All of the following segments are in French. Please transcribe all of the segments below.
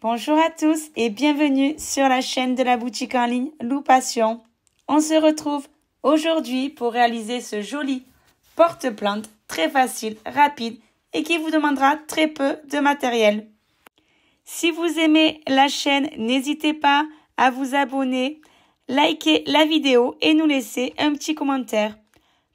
Bonjour à tous et bienvenue sur la chaîne de la boutique en ligne Loupation. On se retrouve aujourd'hui pour réaliser ce joli porte-plante très facile, rapide et qui vous demandera très peu de matériel. Si vous aimez la chaîne, n'hésitez pas à vous abonner, liker la vidéo et nous laisser un petit commentaire.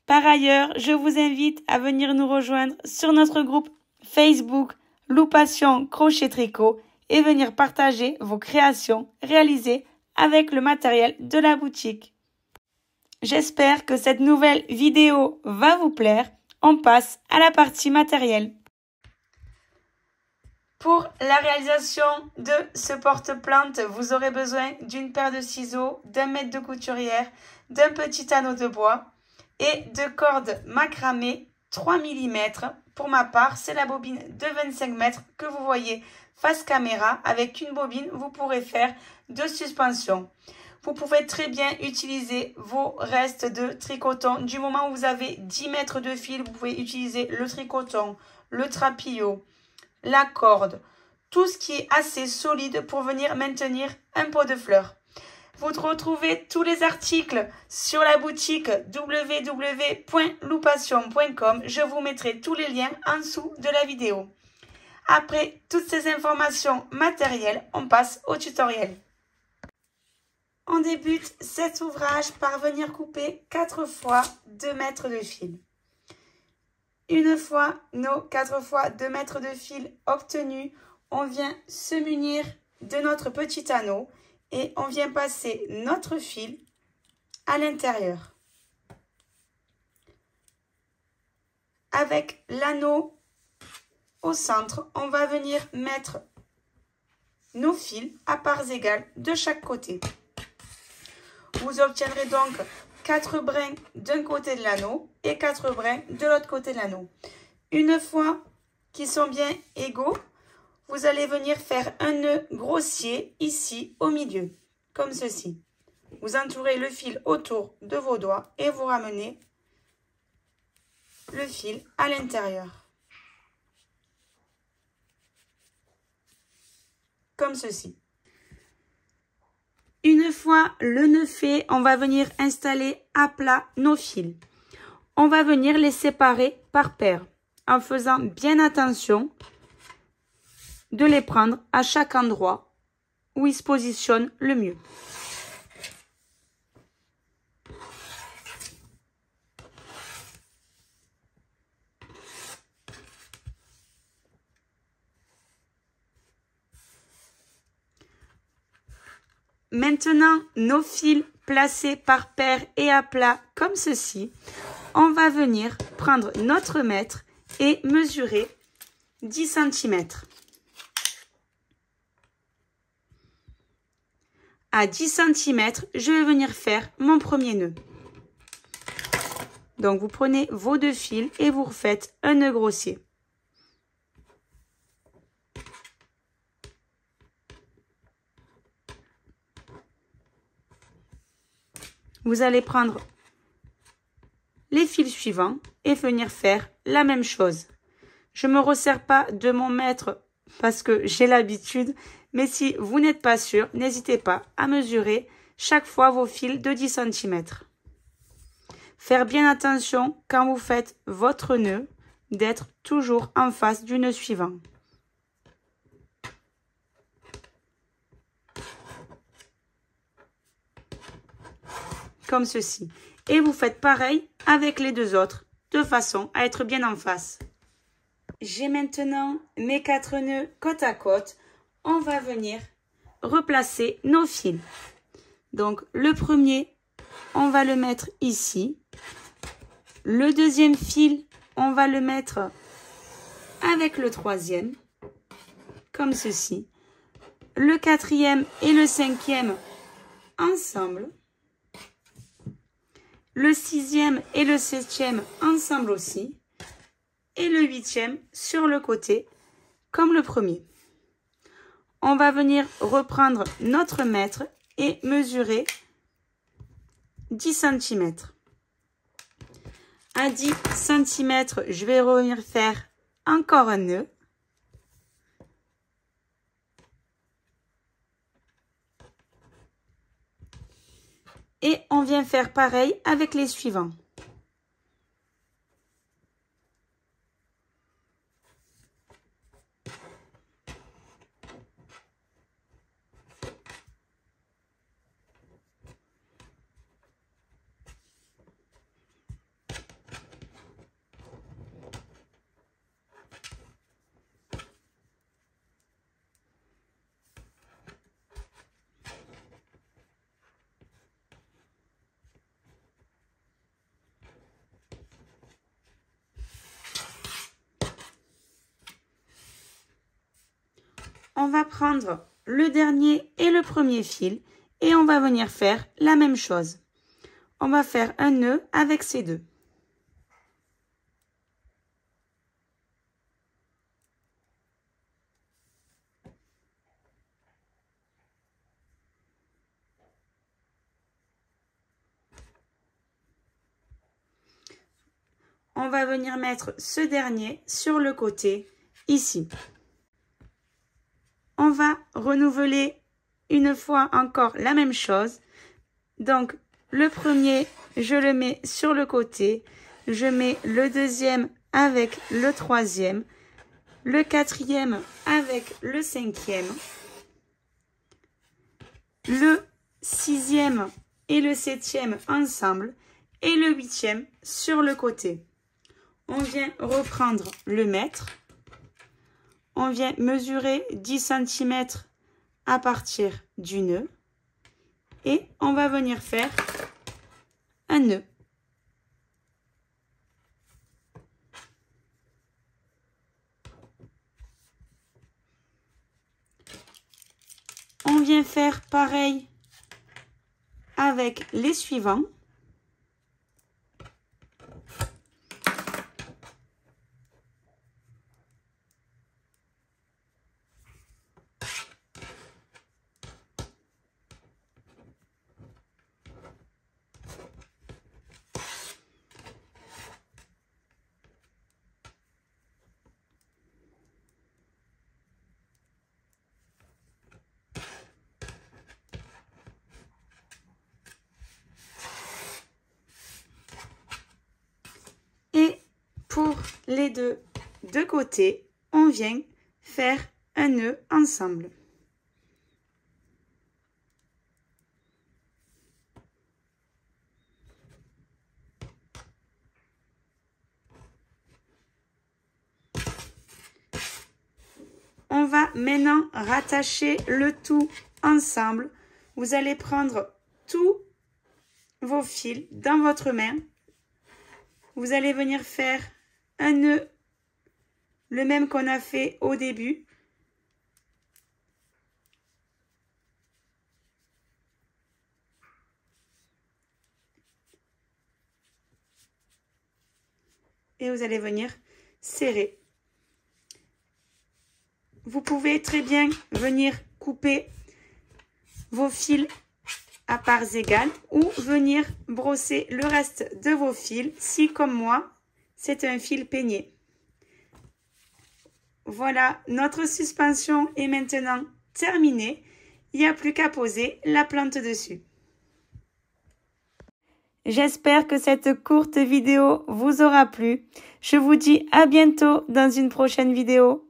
Par ailleurs, je vous invite à venir nous rejoindre sur notre groupe Facebook Loupation Crochet Tricot et venir partager vos créations réalisées avec le matériel de la boutique. J'espère que cette nouvelle vidéo va vous plaire. On passe à la partie matériel. Pour la réalisation de ce porte-plante, vous aurez besoin d'une paire de ciseaux, d'un mètre de couturière, d'un petit anneau de bois et de cordes macramées 3 mm. Pour ma part, c'est la bobine de 25 mètres que vous voyez face caméra. Avec une bobine, vous pourrez faire de suspension. Vous pouvez très bien utiliser vos restes de tricoton. Du moment où vous avez 10 mètres de fil, vous pouvez utiliser le tricoton, le trapillo, la corde, tout ce qui est assez solide pour venir maintenir un pot de fleurs. Vous retrouvez tous les articles sur la boutique www.loupation.com. Je vous mettrai tous les liens en dessous de la vidéo. Après toutes ces informations matérielles, on passe au tutoriel. On débute cet ouvrage par venir couper 4 fois 2 mètres de fil. Une fois nos 4 fois 2 mètres de fil obtenus, on vient se munir de notre petit anneau et on vient passer notre fil à l'intérieur. Avec l'anneau au centre, on va venir mettre nos fils à parts égales de chaque côté. Vous obtiendrez donc 4 brins d'un côté de l'anneau et 4 brins de l'autre côté de l'anneau. Une fois qu'ils sont bien égaux, vous allez venir faire un nœud grossier ici au milieu, comme ceci. Vous entourez le fil autour de vos doigts et vous ramenez le fil à l'intérieur. Comme ceci. Une fois le nœud fait, on va venir installer à plat nos fils. On va venir les séparer par paire en faisant bien attention de les prendre à chaque endroit où ils se positionnent le mieux. Maintenant, nos fils placés par paire et à plat comme ceci, on va venir prendre notre mètre et mesurer 10 cm. À 10 cm, je vais venir faire mon premier nœud. Donc, vous prenez vos 2 fils et vous refaites un nœud grossier. Vous allez prendre les fils suivants et venir faire la même chose. Je ne me resserre pas de mon mètre parce que j'ai l'habitude, mais si vous n'êtes pas sûr, n'hésitez pas à mesurer chaque fois vos fils de 10 cm. Faire bien attention quand vous faites votre nœud d'être toujours en face du nœud suivant. Comme ceci. Et vous faites pareil avec les 2 autres, de façon à être bien en face. J'ai maintenant mes 4 nœuds côte à côte. On va venir replacer nos fils. Donc, le premier, on va le mettre ici. Le deuxième fil, on va le mettre avec le troisième, comme ceci. Le quatrième et le cinquième ensemble. Le 6e et le 7e ensemble aussi. Et le 8e sur le côté, comme le premier. On va venir reprendre notre mètre et mesurer 10 cm. À 10 cm, je vais revenir faire encore un nœud. Et on vient faire pareil avec les suivants. On va prendre le dernier et le premier fil et on va venir faire la même chose. On va faire un nœud avec ces deux. On va venir mettre ce dernier sur le côté, ici. On va renouveler une fois encore la même chose. Donc, le premier, je le mets sur le côté. Je mets le deuxième avec le troisième. Le quatrième avec le cinquième. Le sixième et le septième ensemble. Et le huitième sur le côté. On vient reprendre le mètre. On vient mesurer 10 cm à partir du nœud. Et on va venir faire un nœud. On vient faire pareil avec les suivants. Et pour les deux côtés, on vient faire un nœud ensemble. On va maintenant rattacher le tout ensemble. Vous allez prendre tous vos fils dans votre main. Vous allez venir faire un nœud, le même qu'on a fait au début. Et vous allez venir serrer. Vous pouvez très bien venir couper vos fils à parts égales ou venir brosser le reste de vos fils si, comme moi, c'est un fil peigné. Voilà, notre suspension est maintenant terminée. Il n'y a plus qu'à poser la plante dessus. J'espère que cette courte vidéo vous aura plu. Je vous dis à bientôt dans une prochaine vidéo.